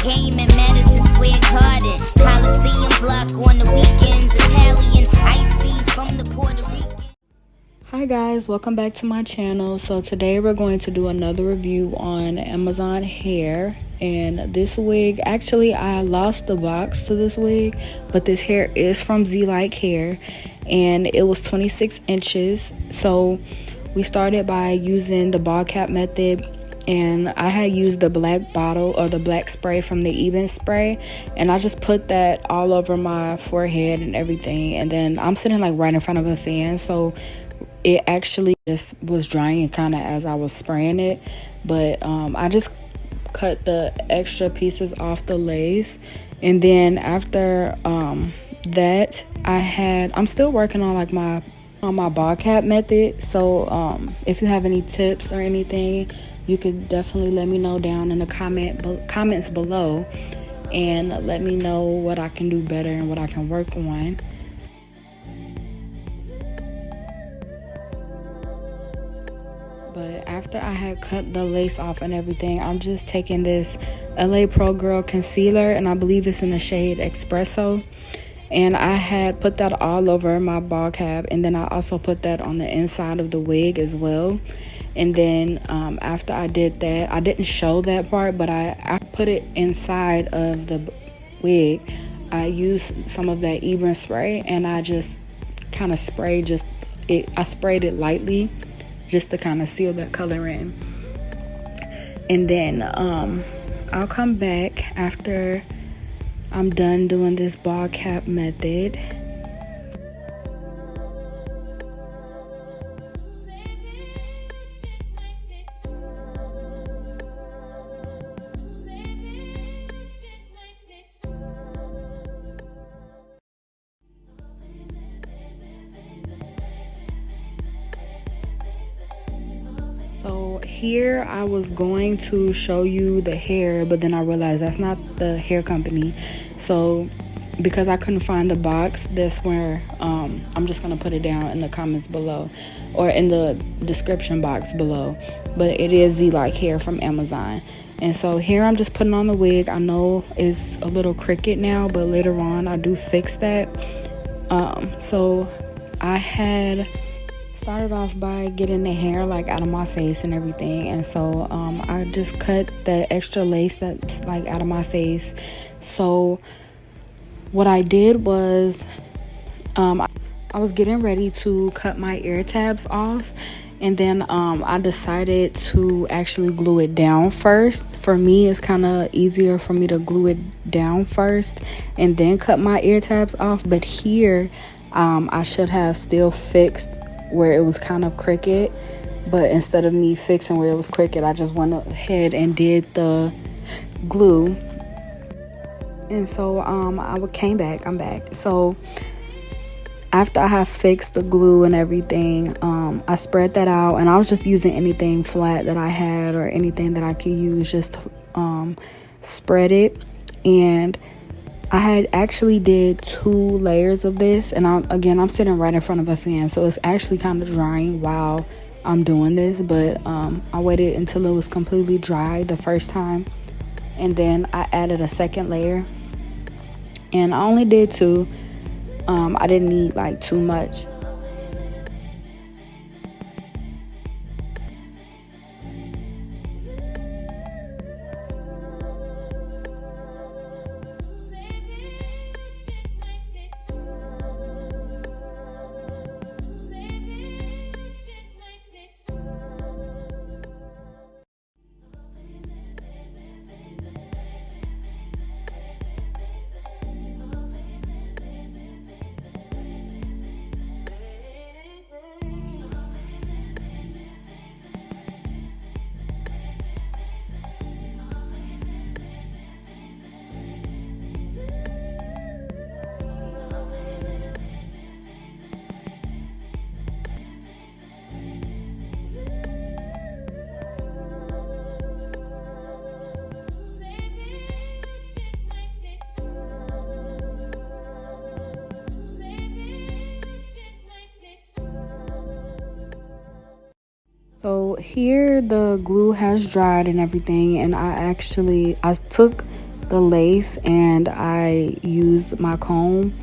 game in Madison Square Garden. Coliseum block on the weekends. Italian ices from the Puerto Rican. Hi guys, welcome back to my channel. So today we're going to do another review on Amazon hair. And this wig, actually I lost the box to this wig, but this hair is from Zlike hair and it was 26 inches. So we started by using the ball cap method, and I had used the black bottle or the black spray from the Ebin spray, and I just put that all over my forehead and everything. And then I'm sitting like right in front of a fan, so it actually just was drying kind of as I was spraying it. But I just cut the extra pieces off the lace, and then after that I'm still working on like my ball cap method. So if you have any tips or anything, you could definitely let me know down in the comments below, and let me know what I can do better and what I can work on. But after I had cut the lace off and everything, I'm just taking this LA Pro Girl concealer, and I believe it's in the shade Espresso. And I had put that all over my ball cap, and then I also put that on the inside of the wig as well. And then after I did that, I didn't show that part, but I put it inside of the wig. I used some of that Ebin spray, and I just kind of sprayed I sprayed it lightly just to kind of seal that color in. And then I'll come back after I'm done doing this ball cap method. So here I was going to show you the hair, but then I realized that's not the hair company. So because I couldn't find the box, that's where I'm just gonna put it down in the comments below, or in the description box below. But it is Zlike hair from Amazon. And so here I'm just putting on the wig. I know it's a little crooked now, but later on I do fix that. So I had started off by getting the hair like out of my face and everything, and so I just cut the extra lace that's like out of my face. So what I did was I was getting ready to cut my ear tabs off, and then I decided to actually glue it down first. For me, it's kind of easier for me to glue it down first and then cut my ear tabs off. But here I should have still fixed where it was kind of crooked, but instead of me fixing where it was crooked, I just went ahead and did the glue. And so I'm back. So after I have fixed the glue and everything, I spread that out, and I was just using anything flat that I had or anything that I could use just to spread it. And I had actually did 2 layers of this, and I'm sitting right in front of a fan, so it's actually kind of drying while I'm doing this. But I waited until it was completely dry the first time, and then I added a second layer, and I only did 2. I didn't need like too much. So here the glue has dried and everything, and I took the lace and I used my comb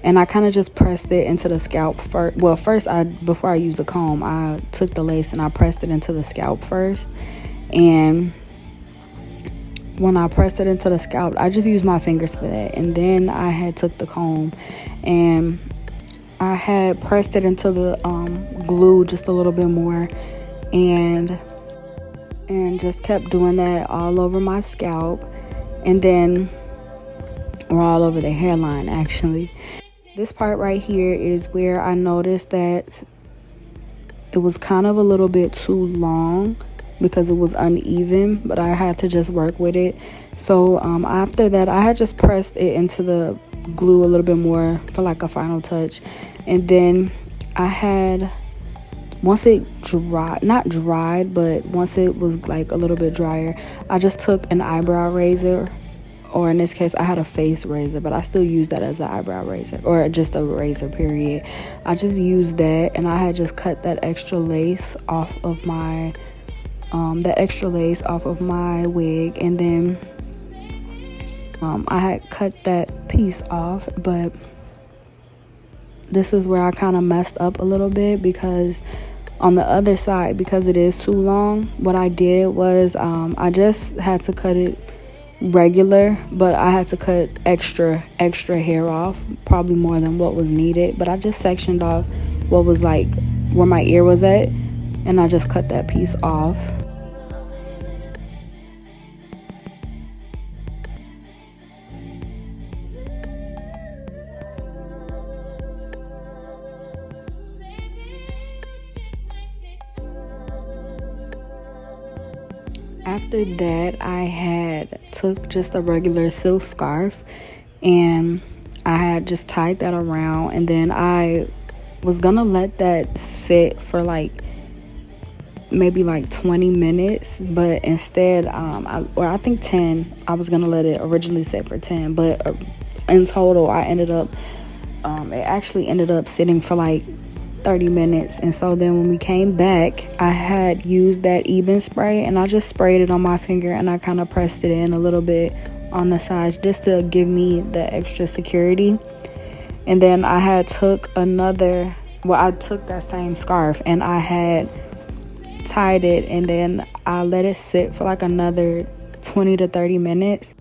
and I kind of just pressed it into the scalp first. Well, first, before I used the comb, I took the lace and I pressed it into the scalp first. And when I pressed it into the scalp, I just used my fingers for that. And then I had took the comb and I had pressed it into the glue just a little bit more, and just kept doing that all over my scalp, and then, or all over the hairline actually. This part right here is where I noticed that it was kind of a little bit too long because it was uneven, but I had to just work with it. So after that, I had just pressed it into the glue a little bit more for like a final touch. And then I had, once it dried, not dried, but once it was like a little bit drier, I just took an eyebrow razor, or in this case I had a face razor, but I still use that as an eyebrow razor, or just a razor period. I just used that, and I had just cut that extra lace off of my wig, and then I had cut that piece off. But this is where I kind of messed up a little bit, because on the other side, because it is too long, what I did was I just had to cut it regular, but I had to cut extra hair off, probably more than what was needed. But I just sectioned off what was like where my ear was at, and I just cut that piece off. After that, I had took just a regular silk scarf and I had just tied that around, and then I was gonna let that sit for like maybe like 20 minutes, but instead I think 10. I was gonna let it originally sit for 10, but in total I ended up it actually ended up sitting for like 30 minutes. And so then when we came back, I had used that Ebin spray, and I just sprayed it on my finger, and I kind of pressed it in a little bit on the sides just to give me the extra security. And then I had took I took that same scarf and I had tied it, and then I let it sit for like another 20 to 30 minutes.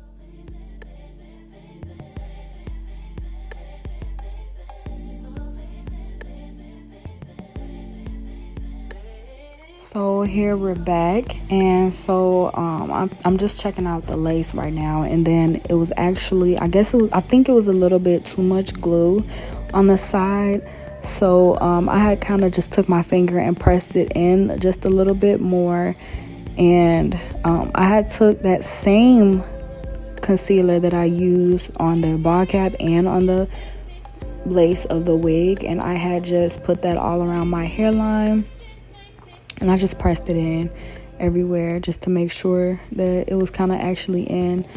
So here we're back, and so I'm just checking out the lace right now. And then it was actually, I think it was a little bit too much glue on the side. So I had kind of just took my finger and pressed it in just a little bit more. And I had took that same concealer that I used on the ball cap and on the lace of the wig, and I had just put that all around my hairline. And I just pressed it in everywhere just to make sure that it was kind of actually in.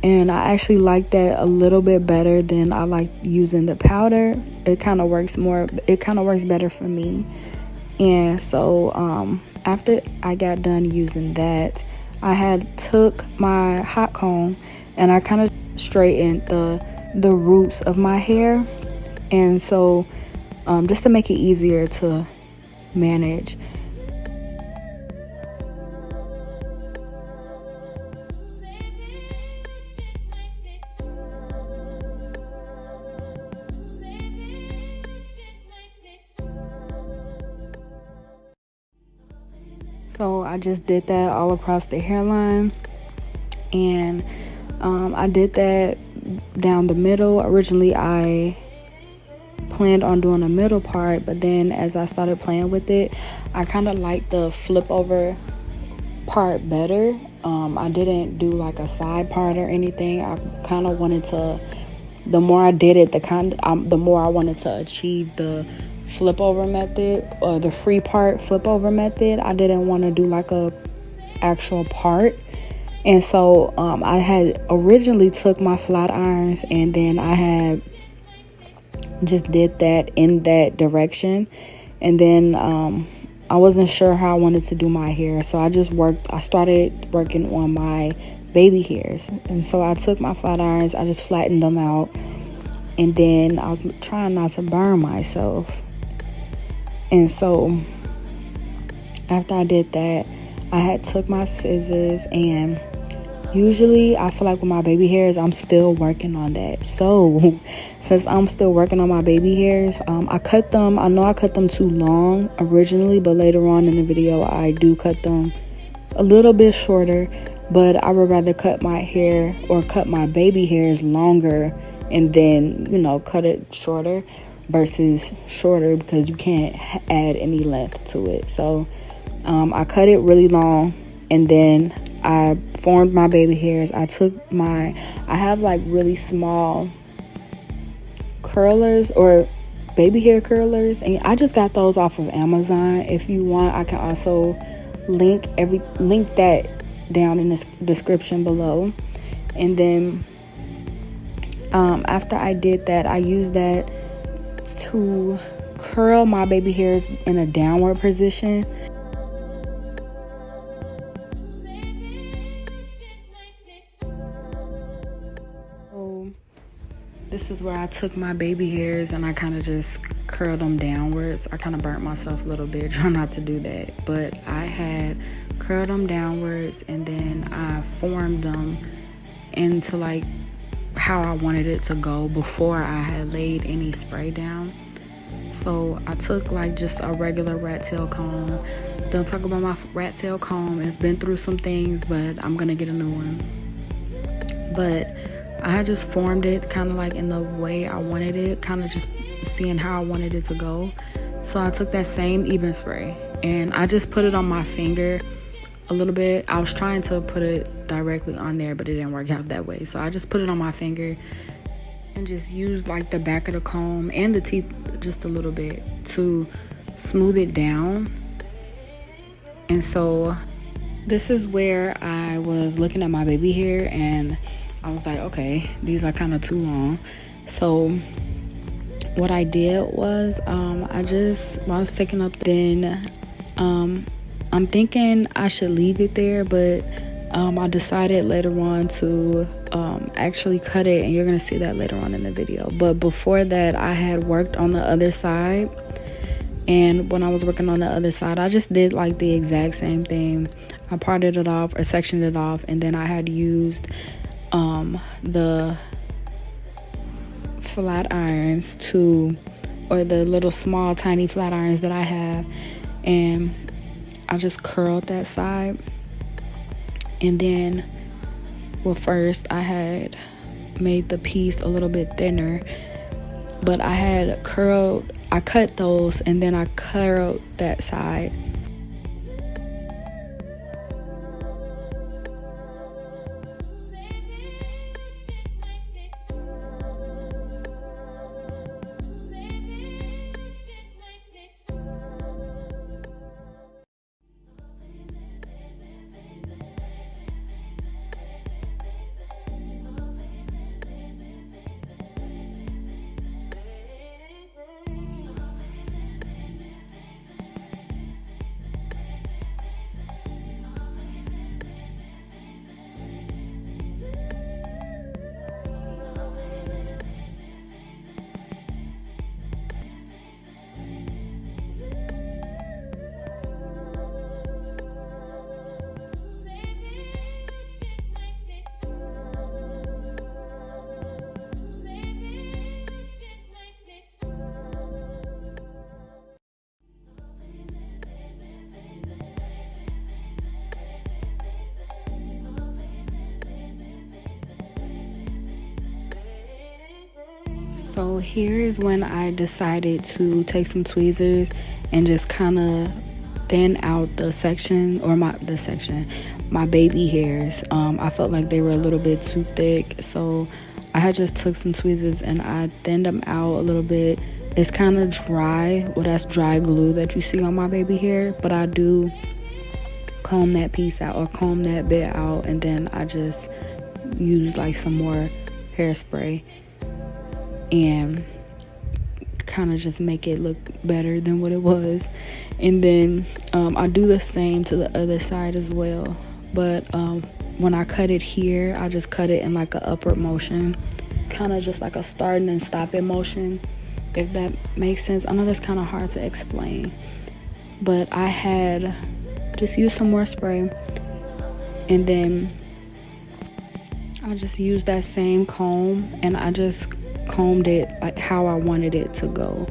And I actually like that a little bit better than I like using the powder. It kind of works better for me. And so after I got done using that, I had took my hot comb and I kind of straightened the roots of my hair. And so just to make it easier to manage. So I just did that all across the hairline, and I did that down the middle. Originally I planned on doing the middle part, but then as I started playing with it, I kind of liked the flip over part better. I didn't do like a side part or anything. I kind of wanted to, the more I did it, the more I wanted to achieve the flip over method, or the free part flip over method. I didn't want to do like a actual part. And so I had originally took my flat irons, and then I had just did that in that direction. And then I wasn't sure how I wanted to do my hair, so I started working on my baby hairs. And so I took my flat irons, I just flattened them out, and then I was trying not to burn myself. And so after I did that, I had took my scissors, and usually I feel like with my baby hairs, I'm still working on that. So since I'm still working on my baby hairs, I cut them. I know I cut them too long originally, but later on in the video, I do cut them a little bit shorter. But I would rather cut my hair or cut my baby hairs longer and then, cut it shorter versus shorter, because you can't add any length to it. So I cut it really long, and then I formed my baby hairs. I have like really small curlers or baby hair curlers, and I just got those off of Amazon. If you want, I can also link that down in the description below. And then after I did that, I used that to curl my baby hairs in a downward position. So this is where I took my baby hairs and I kind of just curled them downwards. I kind of burnt myself a little bit, trying not to do that, but I had curled them downwards, and then I formed them into like how I wanted it to go before I had laid any spray down. So I took like just a regular rat tail comb. Don't talk about my rat tail comb. It's been through some things, but I'm gonna get a new one. But I had just formed it kind of like in the way I wanted it, kind of just seeing how I wanted it to go. So I took that same Ebin spray and I just put it on my finger a little bit. I was trying to put it directly on there, but it didn't work out that way. So I just put it on my finger and just used like the back of the comb and the teeth just a little bit to smooth it down. And so this is where I was looking at my baby hair and I was like, okay, these are kind of too long. So what I did was I was taking up, then I'm thinking I should leave it there, but I decided later on to actually cut it, and you're gonna see that later on in the video. But before that, I had worked on the other side, and when I was working on the other side, I just did like the exact same thing. I parted it off or sectioned it off, and then I had used the flat irons or the little small tiny flat irons that I have, and I just curled that side. And then, well, first I had made the piece a little bit thinner, but I cut those and then I curled that side. So here is when I decided to take some tweezers and just kind of thin out the section, or my baby hairs. I felt like they were a little bit too thick, so I had just took some tweezers and I thinned them out a little bit. It's kind of dry. Well, that's dry glue that you see on my baby hair, but I do comb that piece out or comb that bit out, and then I just use like some more hairspray and kind of just make it look better than what it was. And then I do the same to the other side as well, but when I cut it here, I just cut it in like a upward motion, kind of just like a starting and stopping motion, if that makes sense. I know that's kind of hard to explain, but I had just used some more spray, and then I just used that same comb and I just combed it like how I wanted it to go.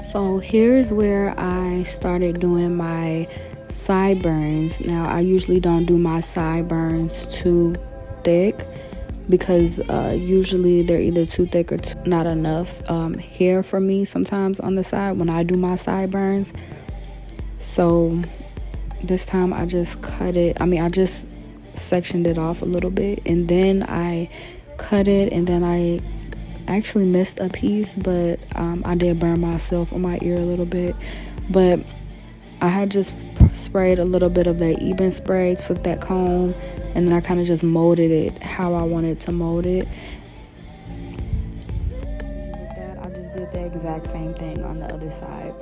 So here's where I started doing my sideburns. Now I usually don't do my sideburns too thick because usually they're either too thick or not enough hair for me sometimes on the side when I do my sideburns. So this time I just I just sectioned it off a little bit, and then I cut it, and then I actually missed a piece, but I did burn myself on my ear a little bit. But I had just sprayed a little bit of that Ebin spray, took that comb, and then I kind of just molded it how I wanted to mold it. With that, I just did the exact same thing on the other side.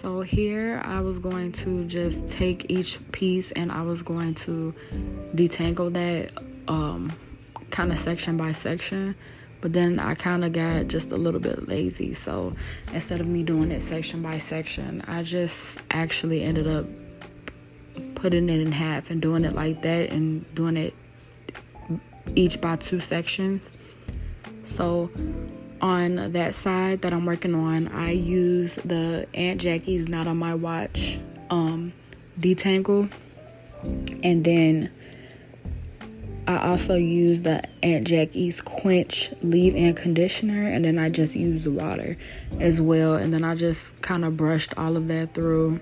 So here I was going to just take each piece and I was going to detangle that kind of section by section. But then I kind of got just a little bit lazy. So instead of me doing it section by section, I just actually ended up putting it in half and doing it like that and doing it each by 2 sections. So on that side that I'm working on, I use the Aunt Jackie's Not On My Watch detangle, and then I also use the Aunt Jackie's Quench leave-in conditioner, and then I just use the water as well, and then I just kind of brushed all of that through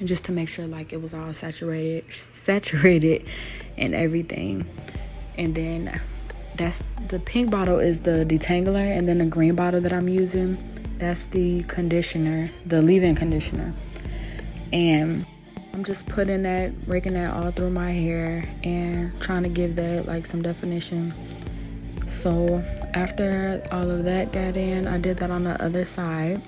just to make sure like it was all saturated and everything. And then that's the pink bottle is the detangler, and then the green bottle that I'm using, that's the conditioner, the leave-in conditioner. And I'm just putting that, raking that all through my hair and trying to give that like some definition. So after all of that got in, I did that on the other side.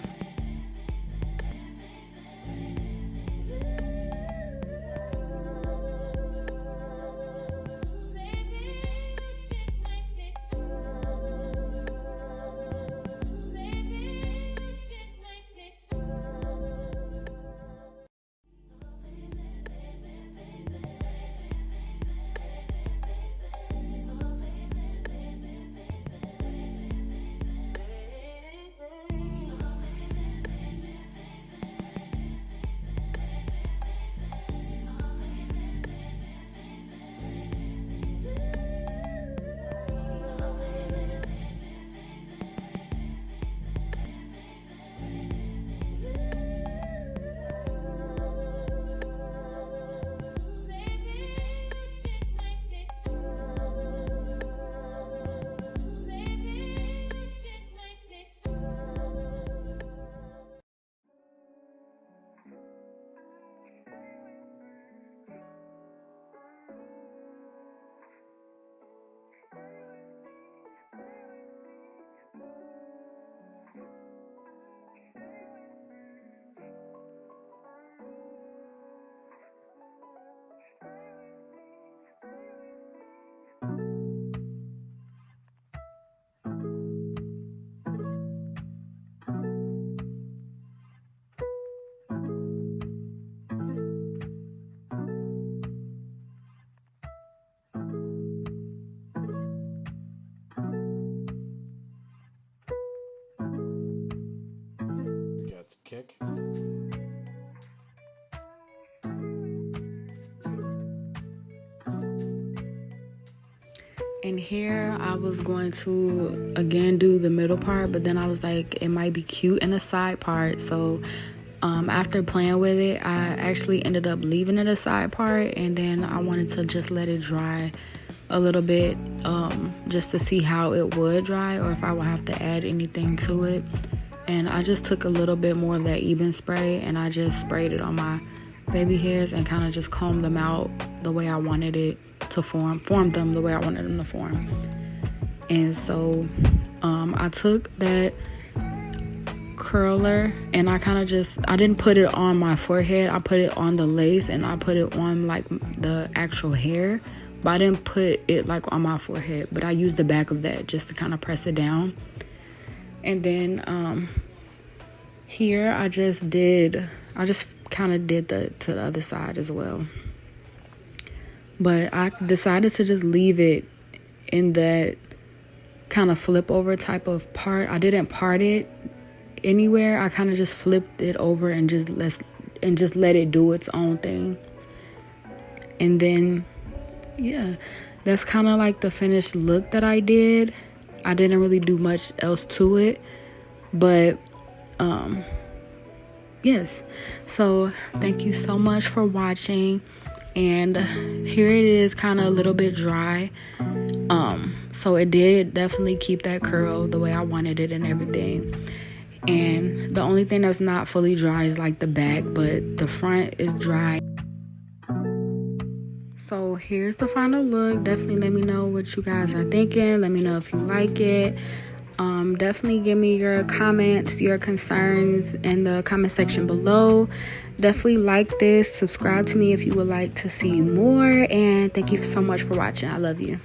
Kick. And here I was going to again do the middle part, but then I was like, it might be cute in the side part. So after playing with it, I actually ended up leaving it a side part, and then I wanted to just let it dry a little bit, just to see how it would dry or if I would have to add anything to it. And I just took a little bit more of that Ebin spray and I just sprayed it on my baby hairs and kind of just combed them out the way I wanted it to formed them the way I wanted them to form. And so I took that curler and I kind of just, I didn't put it on my forehead, I put it on the lace and I put it on like the actual hair, but I didn't put it like on my forehead, but I used the back of that just to kind of press it down. And then here I just kind of did to the other side as well. But I decided to just leave it in that kind of flip over type of part. I didn't part it anywhere. I kind of just flipped it over and just let it do its own thing. And then, yeah, that's kind of like the finished look that I did. I didn't really do much else to it, but yes. So thank you so much for watching, and here it is, kind of a little bit dry. So it did definitely keep that curl the way I wanted it and everything. And the only thing that's not fully dry is like the back, but the front is dry. So here's the final look. Definitely let me know what you guys are thinking. Let me know if you like it. Definitely give me your comments, your concerns in the comment section below. Definitely like this, subscribe to me if you would like to see more, and thank you so much for watching. I love you.